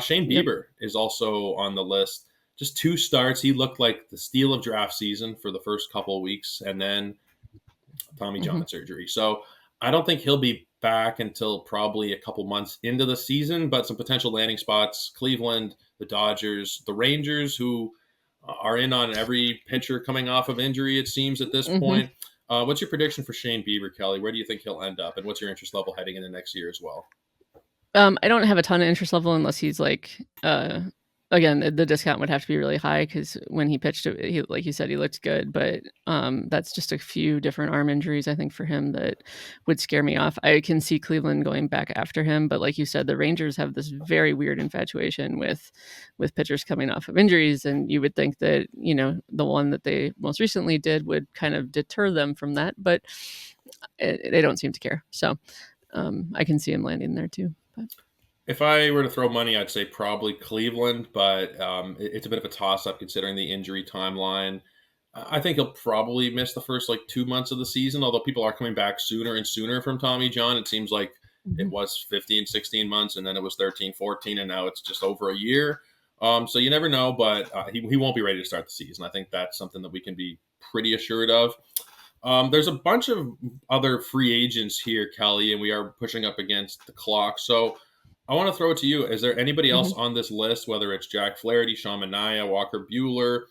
Shane Bieber is also on the list. Just 2 starts. He looked like the steal of draft season for the first couple of weeks, and then Tommy John surgery. So I don't think he'll be back until probably a couple months into the season, but some potential landing spots: Cleveland, the Dodgers, the Rangers, who are in on every pitcher coming off of injury, it seems, at this point. What's your prediction for Shane Bieber, Kelly? Where do you think he'll end up, and what's your interest level heading into next year as well? I don't have a ton of interest level unless he's like, again, the discount would have to be really high, because when he pitched it, he, like you said, he looked good, but that's just a few different arm injuries, I think, for him that would scare me off. I can see Cleveland going back after him, but like you said, the Rangers have this very weird infatuation with pitchers coming off of injuries, and you would think that, the one that they most recently did would kind of deter them from that, but they don't seem to care. So I can see him landing there too. But if I were to throw money, I'd say probably Cleveland, but it's a bit of a toss-up considering the injury timeline. I think he'll probably miss the first 2 months of the season, although people are coming back sooner and sooner from Tommy John. It seems like it was 15, 16 months, and then it was 13, 14, and now it's just over a year. So you never know, but he won't be ready to start the season. I think that's something that we can be pretty assured of. There's a bunch of other free agents here, Kelly, and we are pushing up against the clock. So I want to throw it to you. Is there anybody else Mhm. on this list, whether it's Jack Flaherty, Sean Manaea, Walker Buehler?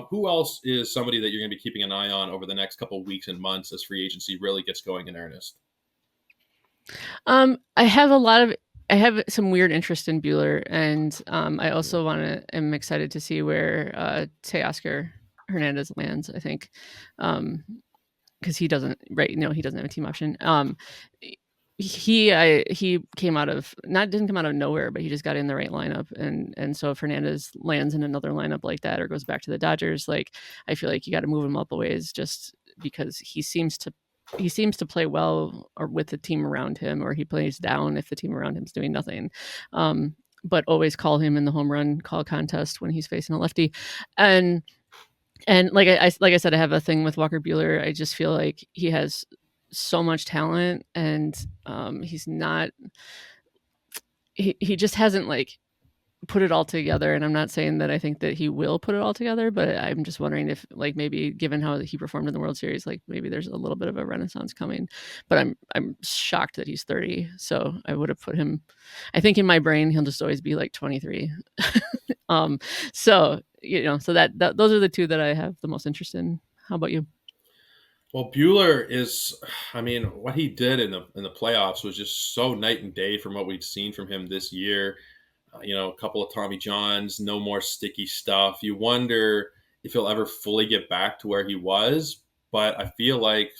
Who else is somebody that you're going to be keeping an eye on over the next couple of weeks and months as free agency really gets going in earnest? I have some weird interest in Buehler, and I also am excited to see where Teoscar Hernandez lands. I think because he doesn't he doesn't have a team option. He came out of didn't come out of nowhere, but he just got in the right lineup, and so if Hernandez lands in another lineup like that or goes back to the Dodgers, like I feel like you got to move him up a ways just because he seems to play well or with the team around him, or he plays down if the team around him is doing nothing. But always call him in the home run call contest when he's facing a lefty, and like I said, I have a thing with Walker Buehler. I just feel like he has so much talent, and he's not. He just hasn't like put it all together, and I'm not saying that I think that he will put it all together, but I'm just wondering if like maybe given how he performed in the World Series, like maybe there's a little bit of a renaissance coming. But I'm shocked that he's 30. So I would have put him. I think in my brain he'll just always be like 23. um. So so those are the two that I have the most interest in. How about you? Well, Bueller is, I mean, what he did in the playoffs was just so night and day from what we'd seen from him this year. A couple of Tommy Johns, no more sticky stuff. You wonder if he'll ever fully get back to where he was, but I feel like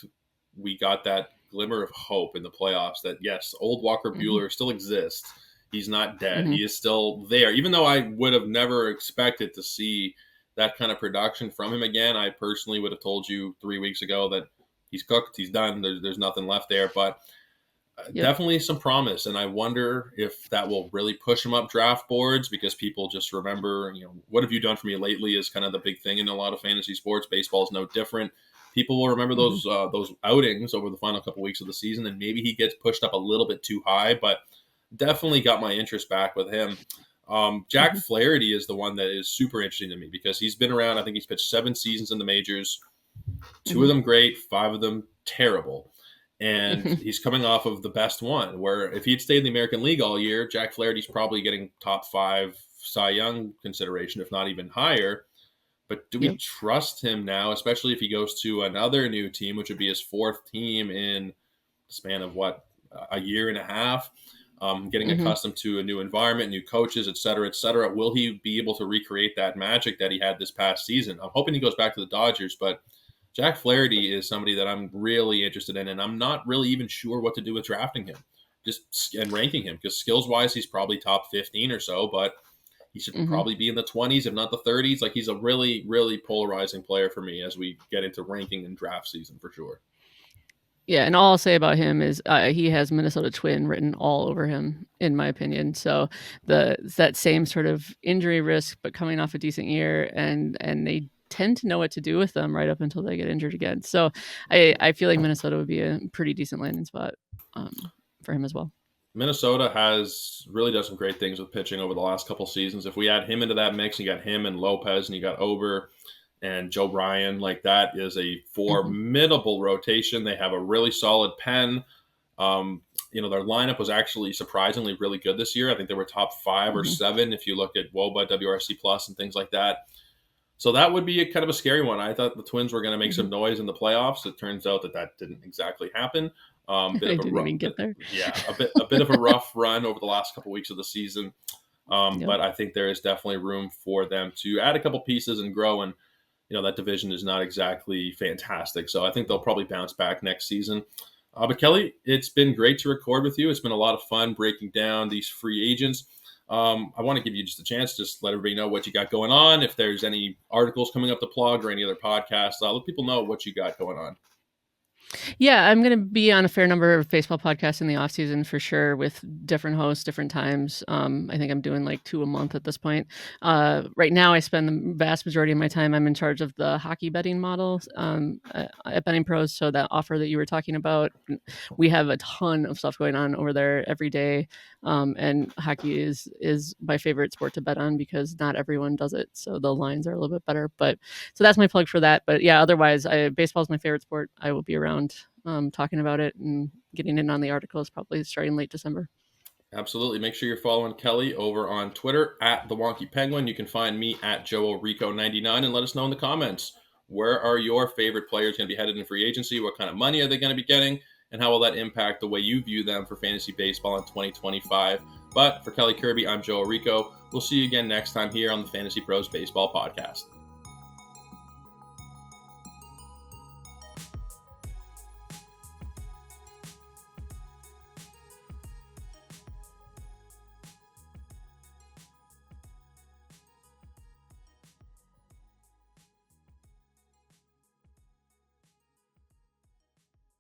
we got that glimmer of hope in the playoffs that yes, old Walker Hmm. Bueller still exists. He's not dead. Hmm. He is still there. Even though I would have never expected to see that kind of production from him again, I personally would have told you 3 weeks ago that he's cooked, he's done. There's nothing left there. But Yep. definitely some promise, and I wonder if that will really push him up draft boards because people just remember, what have you done for me lately is kind of the big thing in a lot of fantasy sports. Baseball is no different. People will remember Hmm. those outings over the final couple weeks of the season, and maybe he gets pushed up a little bit too high, but definitely got my interest back with him. Jack Hmm. Flaherty is the one that is super interesting to me because he's been around. I think he's pitched 7 seasons in the majors, two of Hmm. them great, 5 of them terrible. And Hmm. he's coming off of the best one, where if he'd stayed in the American League all year, Jack Flaherty's probably getting top 5 Cy Young consideration, if not even higher. But do we Yep. trust him now, especially if he goes to another new team, which would be his 4th team in the span of what, a year and a half? Getting Hmm. accustomed to a new environment, new coaches, et cetera, et cetera. Will he be able to recreate that magic that he had this past season? I'm hoping he goes back to the Dodgers, but Jack Flaherty is somebody that I'm really interested in, and I'm not really even sure what to do with drafting him, just and ranking him because skills wise, he's probably top 15 or so, but he should Hmm. probably be in the 20s, if not the 30s. Like he's a really, really polarizing player for me as we get into ranking and draft season for sure. Yeah, and all I'll say about him is he has Minnesota Twin written all over him, in my opinion. So that same sort of injury risk, but coming off a decent year, and they tend to know what to do with them right up until they get injured again. So I feel like Minnesota would be a pretty decent landing spot for him as well. Minnesota has really done some great things with pitching over the last couple seasons. If we add him into that mix, you got him and Lopez, and you got Ober and Joe Ryan. Like that is a Hmm. formidable rotation. They have a really solid pen. Um, their lineup was actually surprisingly really good this year. I think they were top 5 or 7 if you look at WOBA, WRC Plus, and things like that. So that would be a kind of a scary one. I thought the Twins were going to make Hmm. some noise in the playoffs. It turns out that didn't exactly happen. Bit They of a didn't rough, even get there. yeah, a bit of a rough run over the last couple weeks of the season. Yep. But I think there is definitely room for them to add a couple pieces and grow. And that division is not exactly fantastic. So I think they'll probably bounce back next season. But Kelly, it's been great to record with you. It's been a lot of fun breaking down these free agents. I want to give you just a chance, just let everybody know what you got going on. If there's any articles coming up to plug or any other podcasts, let people know what you got going on. Yeah, I'm going to be on a fair number of baseball podcasts in the off season for sure, with different hosts, different times. I think I'm doing like 2 a month at this point. Right now, I spend the vast majority of my time. I'm in charge of the hockey betting model at Betting Pros. So that offer that you were talking about, we have a ton of stuff going on over there every day. And hockey is my favorite sport to bet on because not everyone does it. So the lines are a little bit better. But so that's my plug for that. But yeah, otherwise, baseball is my favorite sport. I will be around talking about it and getting in on the articles probably starting late December. Absolutely. Make sure you're following Kelly over on Twitter at the Wonky Penguin. You can find me at Joe Orrico99 and let us know in the comments. Where are your favorite players going to be headed in free agency? What kind of money are they going to be getting? And how will that impact the way you view them for fantasy baseball in 2025? But for Kelly Kirby, I'm Joe Orrico. We'll see you again next time here on the Fantasy Pros Baseball Podcast.